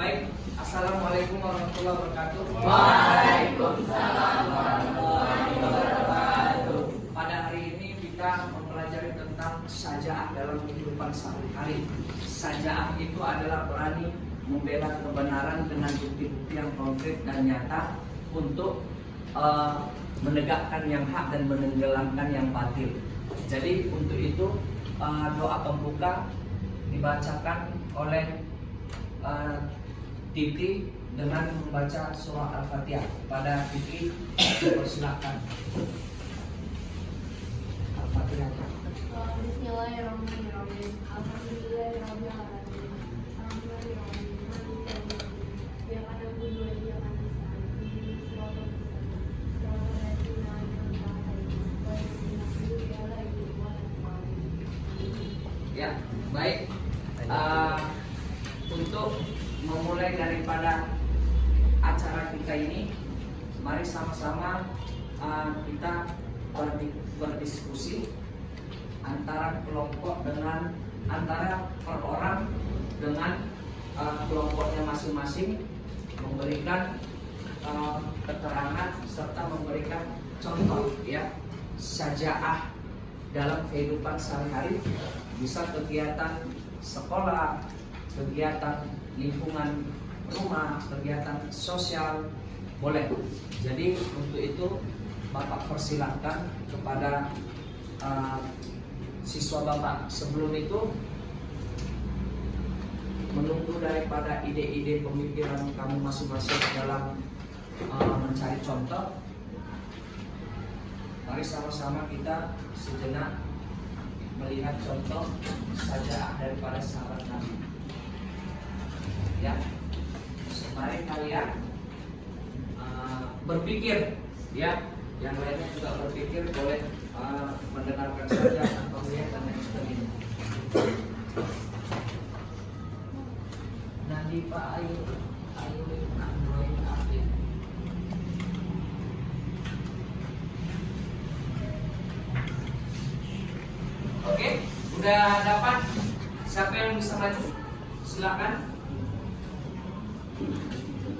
Baik, Assalamualaikum warahmatullahi wabarakatuh. Waalaikumsalam warahmatullahi wabarakatuh. Pada hari ini kita mempelajari tentang sajaah dalam kehidupan sehari-hari. Sajaah itu adalah berani membela kebenaran dengan bukti-bukti yang konkret dan nyata untuk menegakkan yang hak dan menenggelamkan yang batil. Jadi untuk itu doa pembuka dibacakan oleh Titi dengan membaca surah Al-Fatihah. Pada Titi dipersilakan. Al-Fatihah. Bismillahirrahmanirrahim. Alhamdulillahirabbil alamin. Arrahmanirrahim. Maliki yaumiddin. Iyyaka na'budu wa iyyaka nasta'in. Ihdinas siratal mustaqim. Siratal ladzina an'amta 'alaihim ghairil maghdubi 'alaihim waladdallin. Ya, baik. Untuk memulai daripada acara kita ini, mari sama-sama kita berdiskusi antara kelompok dengan antara per orang dengan kelompoknya masing-masing, memberikan keterangan serta memberikan contoh ya sajaah dalam kehidupan sehari-hari, bisa kegiatan sekolah, kegiatan lingkungan rumah, kegiatan sosial, boleh. Jadi untuk itu Bapak persilahkan kepada siswa Bapak. Sebelum itu menunggu daripada ide-ide pemikiran kamu masing-masing dalam mencari contoh. Mari sama-sama kita sejenak melihat contoh saja daripada sahabat Nabi. Ya, mari kalian berpikir, ya, yang lainnya juga berpikir, boleh mendengarkan saja atau melihat dan lain sebagainya. Nanti Pak Ayu Android update. Oke, udah dapat? Siapa yang bisa maju? Silakan.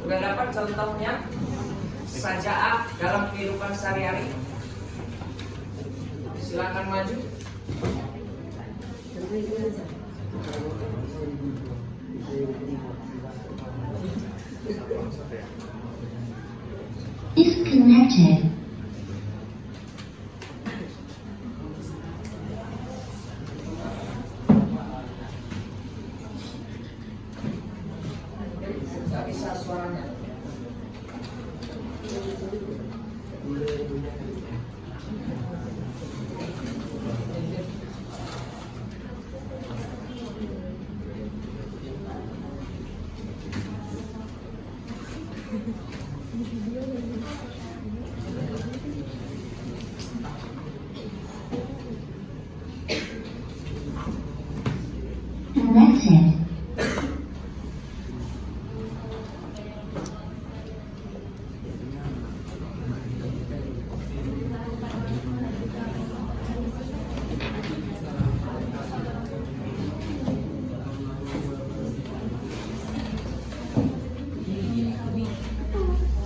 Udah dapat contohnya sajaah dalam kehidupan sehari-hari? Silakan maju. Disconnected. Gak bisa suaranya. Connected.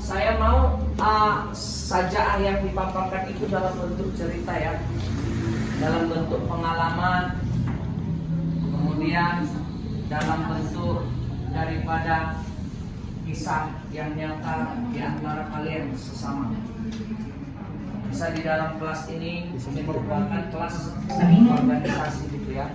Saya mau sajaah yang dipaparkan itu dalam bentuk cerita ya, dalam bentuk pengalaman, kemudian dalam bentuk daripada kisah yang nyata di antara kalian sesama. Bisa di dalam kelas ini merupakan kelas organisasi gitu ya.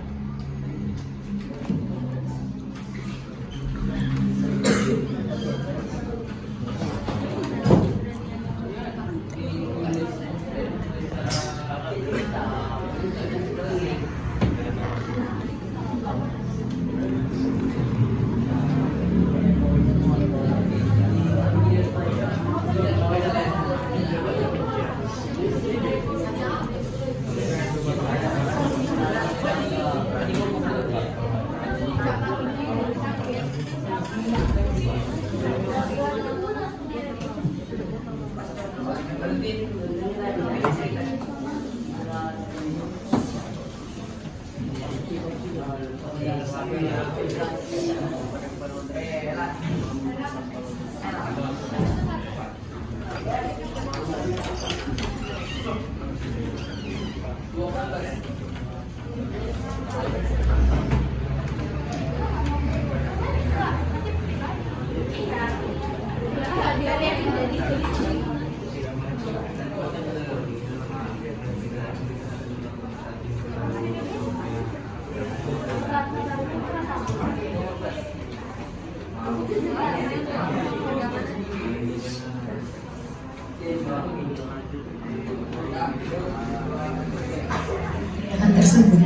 tersebut,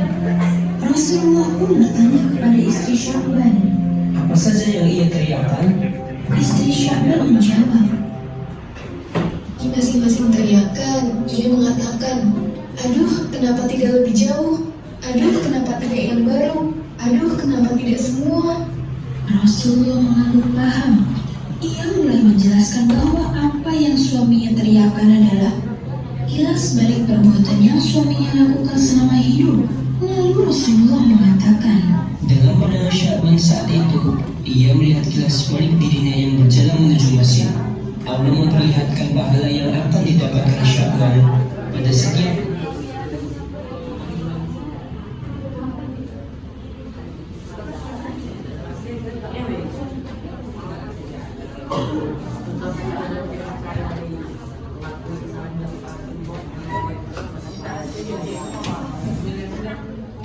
Rasulullah pun bertanya kepada istri Sya'ban. Apa saja yang ia teriakkan? Istri Sya'ban menjawab, Di masing-masing teriakan, ia mengatakan, aduh, kenapa tidak lebih jauh? Aduh, kenapa tidak yang baru? Aduh, kenapa tidak semua? Rasulullah mengangguk paham. Ia mulai menjelaskan bahwa apa yang suaminya teriakkan adalah kilas balik perbuatan yang suaminya lakukan selama hidup. Lalu Rasulullah mengatakan, Dengan pandangan Sya'ban saat itu, ia melihat kilas balik dirinya yang berjalan menuju masjid. Allah memperlihatkan pahala yang akan didapatkan Sya'ban pada setiap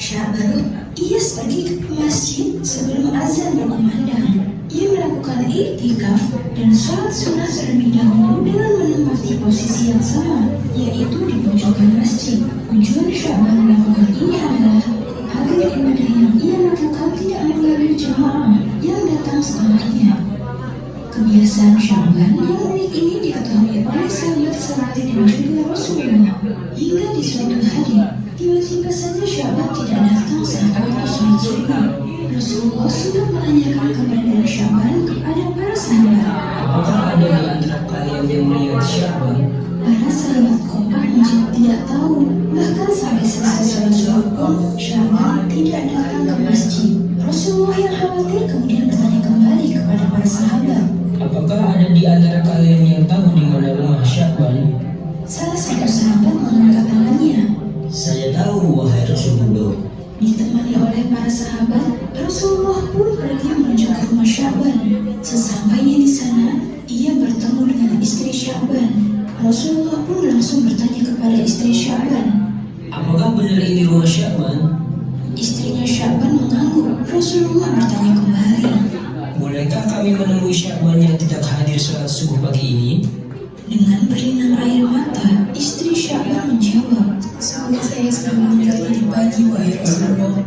Sya'ban, ia pergi ke masjid sebelum azan berkumandang. Ia melakukan iktikaf dan sholat sunnah terlebih dahulu dengan menempati posisi yang sama, yaitu di pojokan masjid. Tujuan Sya'ban melakukan ini adalah agar ibadah yang ia lakukan tidak mengganggu jemaah yang datang setelahnya. Kebiasaan Sya'ban yang unik ini diketahui oleh sahabat-sahabat dan juga Rasulullah. Hingga di suatu hari, tiba-tiba saja Sya'ban tidak datang saat waktu sholat sunnah. Rasulullah sudah menanyakan keberadaan Sya'ban kepada para sahabat. Apakah ada di antara kalian yang melihat Sya'ban? Para sahabat kompak menjawab tidak tahu. Bahkan sampai selesai sholat subuh pun Sya'ban tidak datang ke masjid. Rasulullah yang khawatir kemudian bertanya kembali kepada para sahabat. Apakah ada di antara kalian yang tahu di mana rumah Sya'ban? Salah satu sahabat mengangkat tangannya. Saya tahu, wahai Rasulullah. Ditemani oleh para sahabat, Rasulullah pun pergi menuju ke rumah Sya'ban. Sesampainya di sana, ia bertemu dengan istri Sya'ban. Rasulullah pun langsung bertanya kepada istri Sya'ban. Apakah benar ini rumah Sya'ban? Istrinya Sya'ban mengangguk. Rasulullah bertanya kembali. Bolehkah kami menemui Sya'ban yang tidak hadir sholat subuh pagi ini? Dengan berlinang air mata, istri Sya'ban menjawab, Semoga saya sudah meninggal tadi pagi, wahai Rasulullah.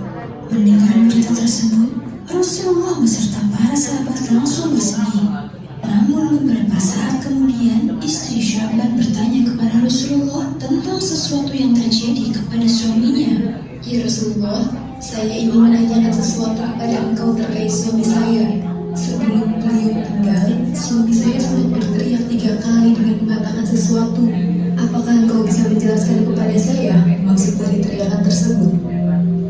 mendengar berita tersebut, Rasulullah beserta para sahabat langsung bersedih. Namun beberapa saat kemudian, istri Sya'ban bertanya kepada Rasulullah tentang sesuatu yang terjadi kepada suaminya. Ya Rasulullah, saya ingin menanyakan sesuatu kepada engkau terkait suami saya. Sebelum beliau meninggal, suami saya sempat berteriak 3 kali dengan mengatakan sesuatu. Apakah engkau bisa menjelaskan kepada saya maksud dari teriakan tersebut?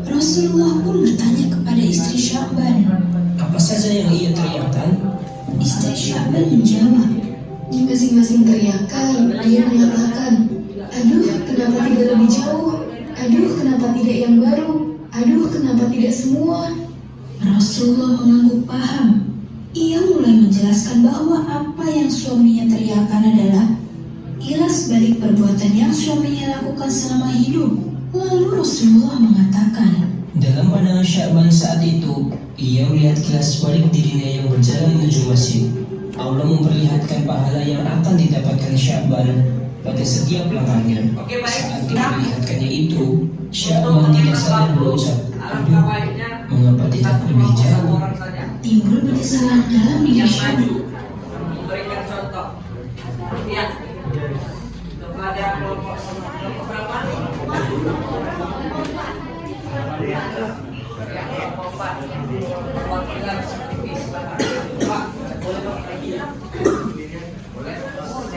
Rasulullah pun bertanya kepada istri Sya'ban. Apa saja yang ia teriakkan? Istri Sya'ban menjawab, Di masing-masing teriakan, dia mengatakan, aduh, kenapa tidak lebih jauh? Aduh, kenapa tidak yang baru? Aduh, kenapa tidak semua? Rasulullah mengangguk paham. Ia mulai menjelaskan bahwa apa yang suaminya teriakkan adalah kilas balik perbuatan yang suaminya lakukan selama hidup. Lalu Rasulullah mengatakan, Dalam pandangan Sya'ban saat itu, ia melihat kilas balik dirinya yang berjalan menuju masjid. Allah memperlihatkan pahala yang akan didapatkan Sya'ban pada setiap langkahnya. Saat diperlihatkannya itu, Sya'ban tidak sadar berucap, aduh, mengapa tidak lebih jauh? timbul penyesalan dalam diri Sya'ban. Memberikan contoh. Ya. Kepada kelompok berapa? Yang keempat. Perwakilan aktivis. Pak, boleh dong lagi ya? Boleh? Boleh.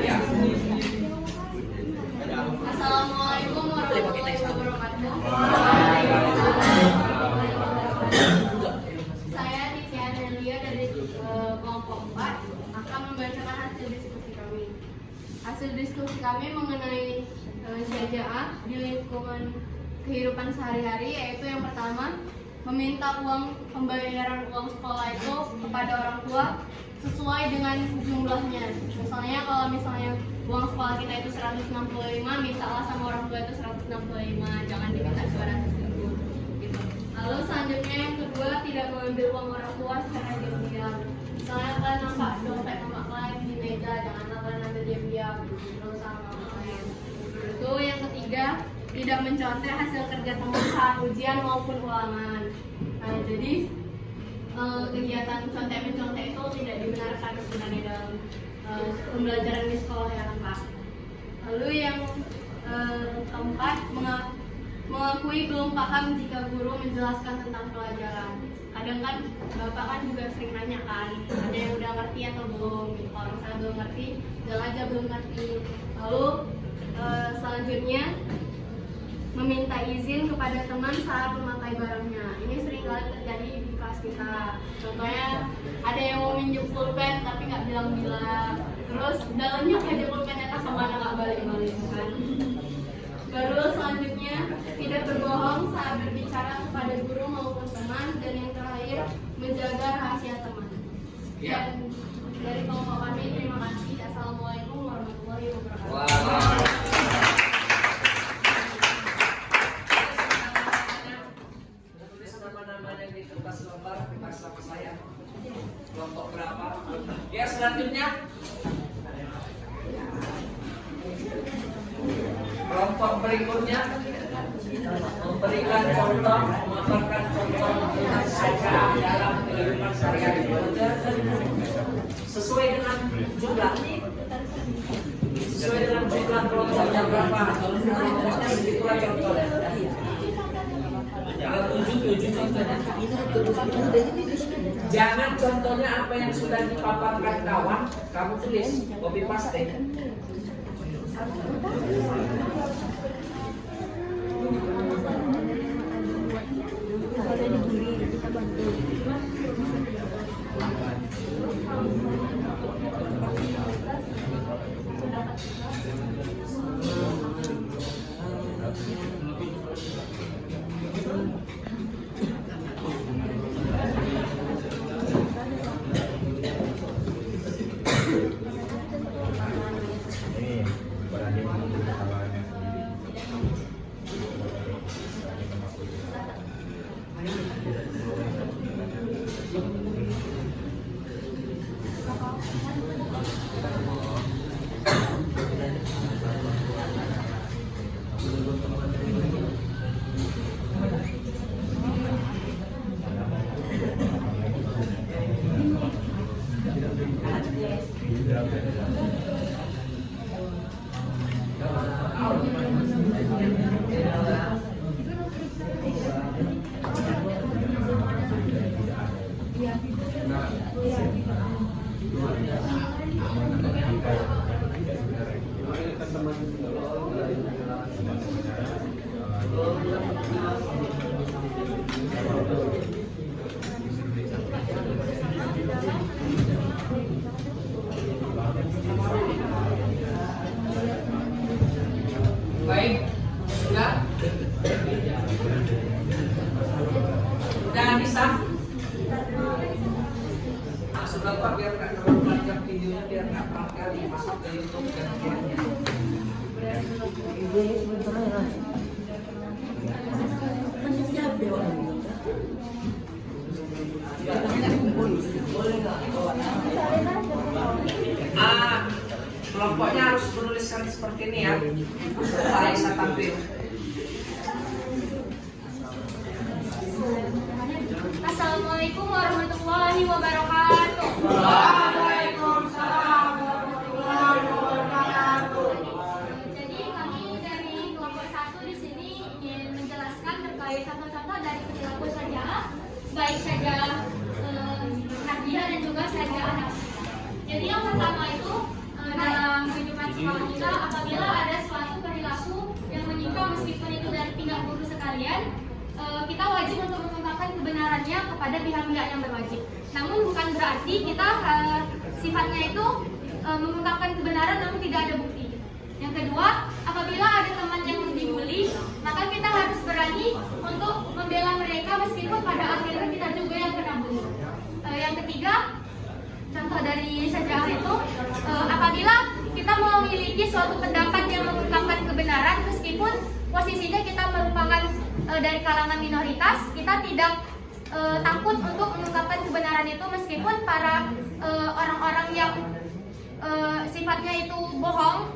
Ya. Assalamualaikum warahmatullahi wabarakatuh. Hasil diskusi kami mengenai syajaah di lingkungan kehidupan sehari-hari, yaitu yang pertama, meminta pembayaran uang sekolah itu kepada orang tua sesuai dengan jumlahnya. Misalnya kalau uang sekolah kita itu 165, mintalah sama orang tua itu 165, jangan diminta 200.000 gitu. Lalu selanjutnya yang kedua, tidak mengambil uang orang tua secara diam-diam. Misalnya kalian nampak dompet mama kalian di meja, janganlah kalian ambil diam-diam, terus sama mama kalian. Itu yang ketiga, tidak mencontek hasil kerja teman saat ujian maupun ulangan. Nah, jadi kegiatan contek-mencontek itu tidak dibenarkan sebenarnya dalam pembelajaran di sekolah ya Pak. Lalu yang keempat, mengakui belum paham jika guru menjelaskan tentang pelajaran. Kadang kan Bapak kan juga sering nanya kan, ada yang udah ngerti atau belum. Kalau misalnya belum ngerti, bilang aja belum ngerti. Lalu selanjutnya, meminta izin kepada teman saat memakai barangnya. Ini sering kali terjadi di kelas kita. Contohnya ada yang mau minjem pulpen tapi nggak bilang-bilang. Terus dalamnya kayak pulpennya tak kemana, nggak balik-balik kan. Baru selanjutnya, tidak berbohong saat berbicara kepada guru maupun teman. Dan yang terakhir, menjaga rahasia teman. Dan dari kelompok kami, terima kasih. Assalamualaikum warahmatullahi wabarakatuh. Kelompok berapa? Ya, selanjutnya kelompok berikutnya memberikan contoh, memaparkan contoh dengan saja dalam kehidupan sehari-hari sesuai dengan jumlah kelompoknya berapa, itulah contohnya. Kalau 7 contohnya. Jangan contohnya apa yang sudah dipaparkan kawan, kamu tulis, copy paste. Baik, sudah bisa. Sudah Pak, biar nggak terlalu panjang videonya, biar nggak kali masuk ke YouTube dan lainnya. Kelompoknya harus menuliskan seperti ini ya. Aisyah tampil. Assalamualaikum warahmatullahi wabarakatuh. Waalaikumsalam warahmatullahi wabarakatuh. Jadi kami dari kelompok 1 di sini ingin menjelaskan terkait contoh-contoh dari perilaku syajaah, baik syajaah hadiah dan juga syajaah nafsi. Jadi yang pertama itu dalam kehidupan sekolah kita, apabila ada suatu perilaku yang menyimpang meskipun itu dari pihak guru sekalian, kita wajib untuk mengungkapkan kebenarannya kepada pihak-pihak yang berwajib. Namun bukan berarti kita sifatnya itu mengungkapkan kebenaran namun tidak ada bukti. Yang kedua, apabila ada teman yang dibully, maka kita harus berani untuk membela mereka meskipun pada akhirnya kita juga yang kena bully. Yang ketiga, contoh dari Syaja'ah itu, apabila kita memiliki suatu pendapat yang mengungkapkan kebenaran meskipun posisinya kita merupakan dari kalangan minoritas, kita tidak takut untuk mengungkapkan kebenaran itu meskipun para orang-orang yang sifatnya itu bohong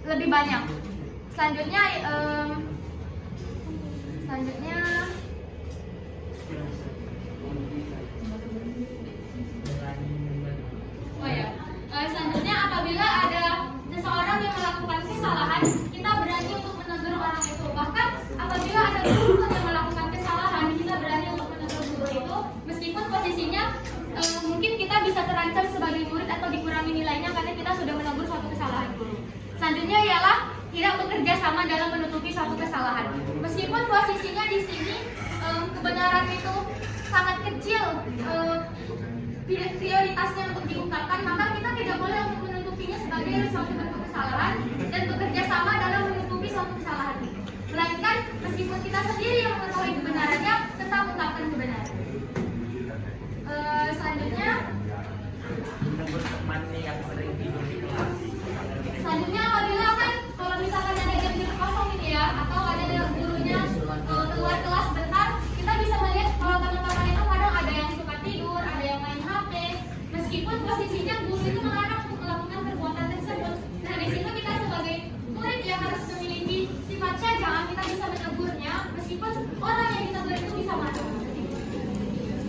lebih banyak. Selanjutnya selanjutnya apabila ada seseorang yang melakukan kesalahan, kita berani untuk menegur orang itu. Bahkan apabila ada guru yang melakukan kesalahan, kita berani untuk menegur guru itu meskipun posisinya mungkin kita bisa terancam sebagai murid atau dikurangi nilainya karena kita sudah menegur suatu kesalahan guru. Selanjutnya ialah tidak bekerja sama dalam menutupi suatu kesalahan. Meskipun posisinya di sini kebenaran itu sangat kecil prioritasnya untuk diungkapkan, maka kita tidak boleh untuk menutupinya sebagai suatu bentuk kesalahan dan bekerja sama dalam menutupi suatu kesalahan. Melainkan meskipun kita sendiri yang mengetahui kebenarannya, tetap ungkapkan kebenaran. Selanjutnya apabila kan kalau misalkan ada jam kosong ini ya, atau ada gurunya keluar kelas bentar, kita bisa melihat kalau teman-teman itu kadang ada yang suka tidur, ada yang main HP, meskipun posisinya guru itu melarang untuk melakukan perbuatan tersebut. Nah di situ kita sebagai murid yang harus memiliki sifat syaja'ah, kita bisa menegurnya meskipun orang yang ditegur itu bisa marah.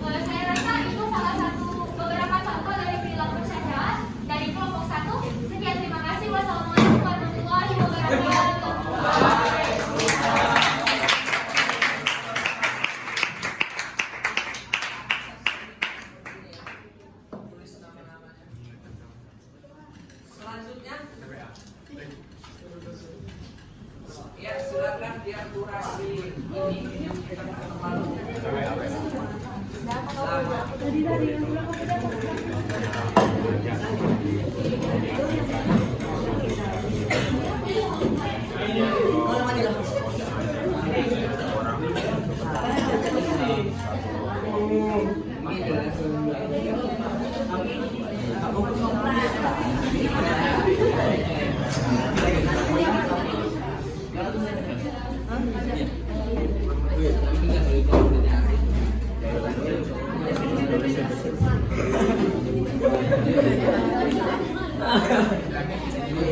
Saya rasa itu salah satu beberapa contoh dari perilaku syaja'ah dari kelompok 1. Sekian, terima kasih. Wassalamualaikum warahmatullahi wabarakatuh. Selanjutnya, ya silakan biar durasi ini kita kembali.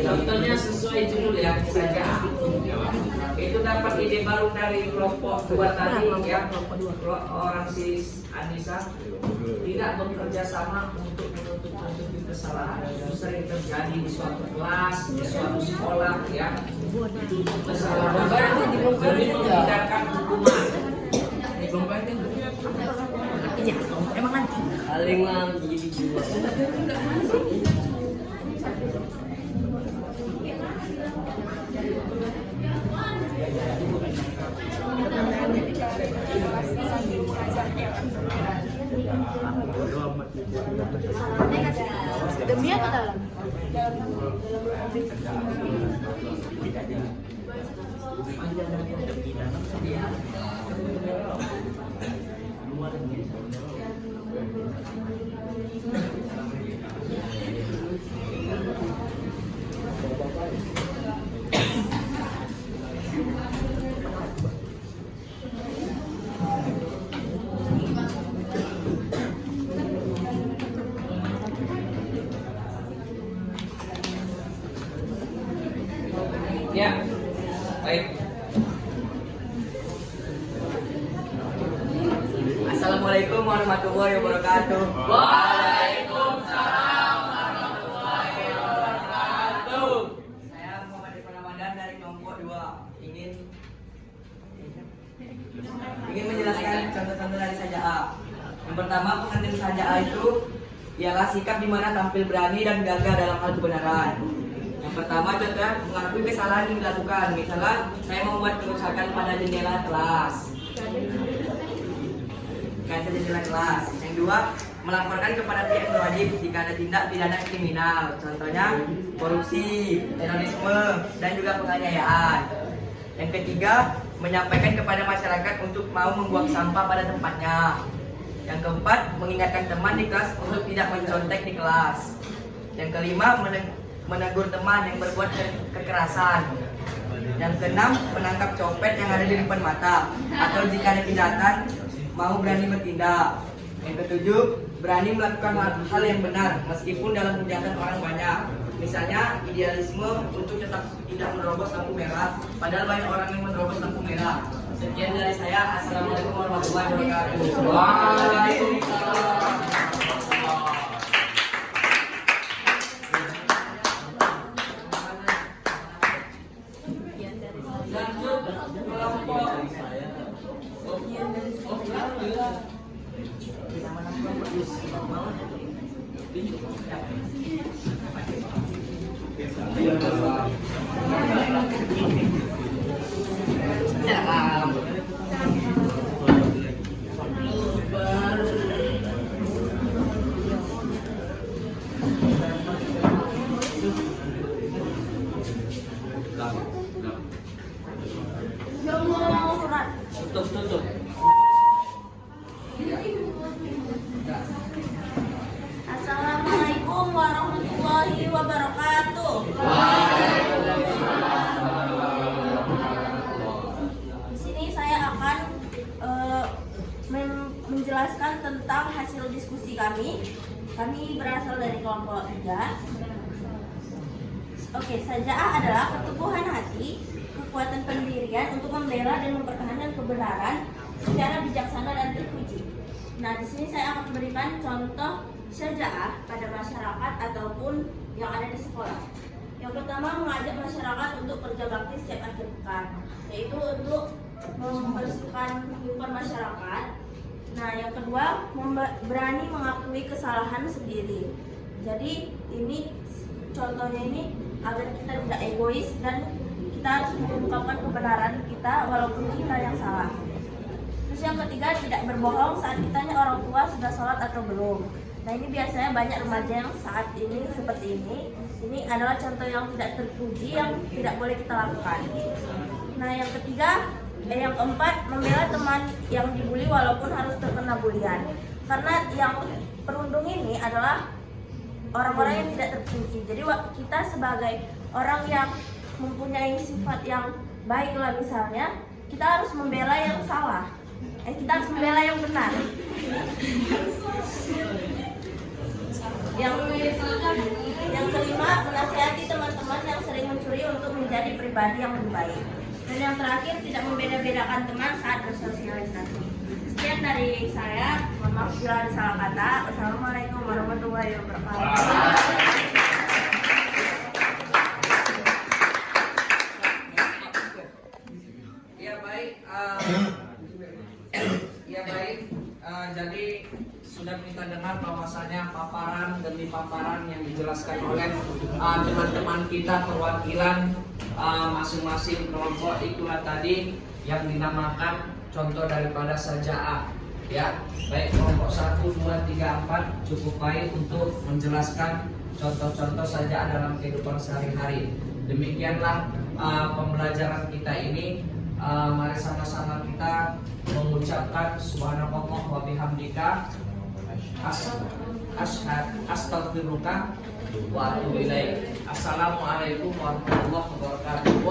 Contohnya sesuai judul ya, Syaja'ah. Itu dapat ide baru dari kelompok 2 tadi ya. Orang si Anissa tidak bekerja sama untuk menutupi kesalahan. Itu sering terjadi di suatu kelas, di suatu sekolah ya. Kesalahan lebih menghindarkan hukuman. Emang nanti paling jadi jiwa. Demi apa dalam? Ya, baik. Assalamualaikum warahmatullahi wabarakatuh. Waalaikumsalam warahmatullahi wabarakatuh. Saya Muhammad Irfan Ramadan dari kelompok 2 ingin menjelaskan contoh-contoh dari Syaja'ah. Yang pertama, pengertian Syaja'ah itu ialah sikap di mana tampil berani dan gagah dalam hal kebenaran. Yang pertama, contohnya mengakui kesalahan yang dilakukan. Misalnya, saya membuat kerusakan pada jendela kelas. Kaca jendela kelas. Yang kedua, melaporkan kepada pihak berwajib jika ada tindak pidana kriminal, contohnya korupsi, terorisme, dan juga penganiayaan. Yang ketiga, menyampaikan kepada masyarakat untuk mau membuang sampah pada tempatnya. Yang keempat, mengingatkan teman di kelas untuk tidak mencontek di kelas. Yang kelima, menegur teman yang berbuat kekerasan. Yang keenam, menangkap copet yang ada di depan mata, atau jika ada kejahatan, mau berani bertindak. Yang ketujuh, berani melakukan hal yang benar meskipun dalam kejahatan orang banyak. Misalnya idealisme untuk tetap tidak menerobos lampu merah, padahal banyak orang yang menerobos lampu merah. Sekian dari saya. Assalamualaikum warahmatullahi wabarakatuh. Waalaikumsalam. Tutup. Assalamualaikum warahmatullahi wabarakatuh. Di sini saya akan menjelaskan tentang hasil diskusi kami. Kami berasal dari kelompok 3. Oke, saja'ah adalah keteguhan hati, kekuatan pendirian untuk membela dan mempertahankan kebenaran secara bijaksana dan terpuji. Nah, di sini saya akan memberikan contoh saja'ah pada masyarakat ataupun yang ada di sekolah. Yang pertama, mengajak masyarakat untuk kerja bakti setiap akhir pekan, yaitu untuk membersihkan kehidupan masyarakat. Nah, yang kedua, berani mengakui kesalahan sendiri. Jadi ini contohnya ini agar kita tidak egois dan kita harus mengungkapkan kebenaran kita walaupun kita yang salah. Terus yang ketiga, tidak berbohong saat ditanya orang tua sudah sholat atau belum. Nah, ini biasanya banyak remaja yang saat ini seperti ini. Ini adalah contoh yang tidak terpuji yang tidak boleh kita lakukan. Nah, yang keempat, membela teman yang dibully walaupun harus terkena bulian. Karena yang perundung ini adalah orang-orang yang tidak terpuji. Jadi kita sebagai orang yang mempunyai sifat yang baik lah misalnya, kita harus membela yang salah. Kita harus membela yang benar. Yang kelima, menasihati teman-teman yang sering mencuri untuk menjadi pribadi yang lebih baik. Dan yang terakhir, tidak membeda-bedakan teman saat bersosialisasi. Sekian dari saya. Mohon maaf bila ada salah kata. Wassalamualaikum warahmatullahi wabarakatuh. Jadi sudah kita dengar bahwasanya paparan demi paparan yang dijelaskan oleh teman-teman kita perwakilan masing-masing kelompok, itulah tadi yang dinamakan contoh daripada saja'ah. Ya, baik kelompok 1, 2, 3, 4 cukup baik untuk menjelaskan contoh-contoh saja'ah dalam kehidupan sehari-hari. Demikianlah pembelajaran kita ini. Mari sama-sama kita mengucapkan subhanallah wa bihamdika astaghfiruka wa atubu ilaik. Assalamualaikum warahmatullahi wabarakatuh.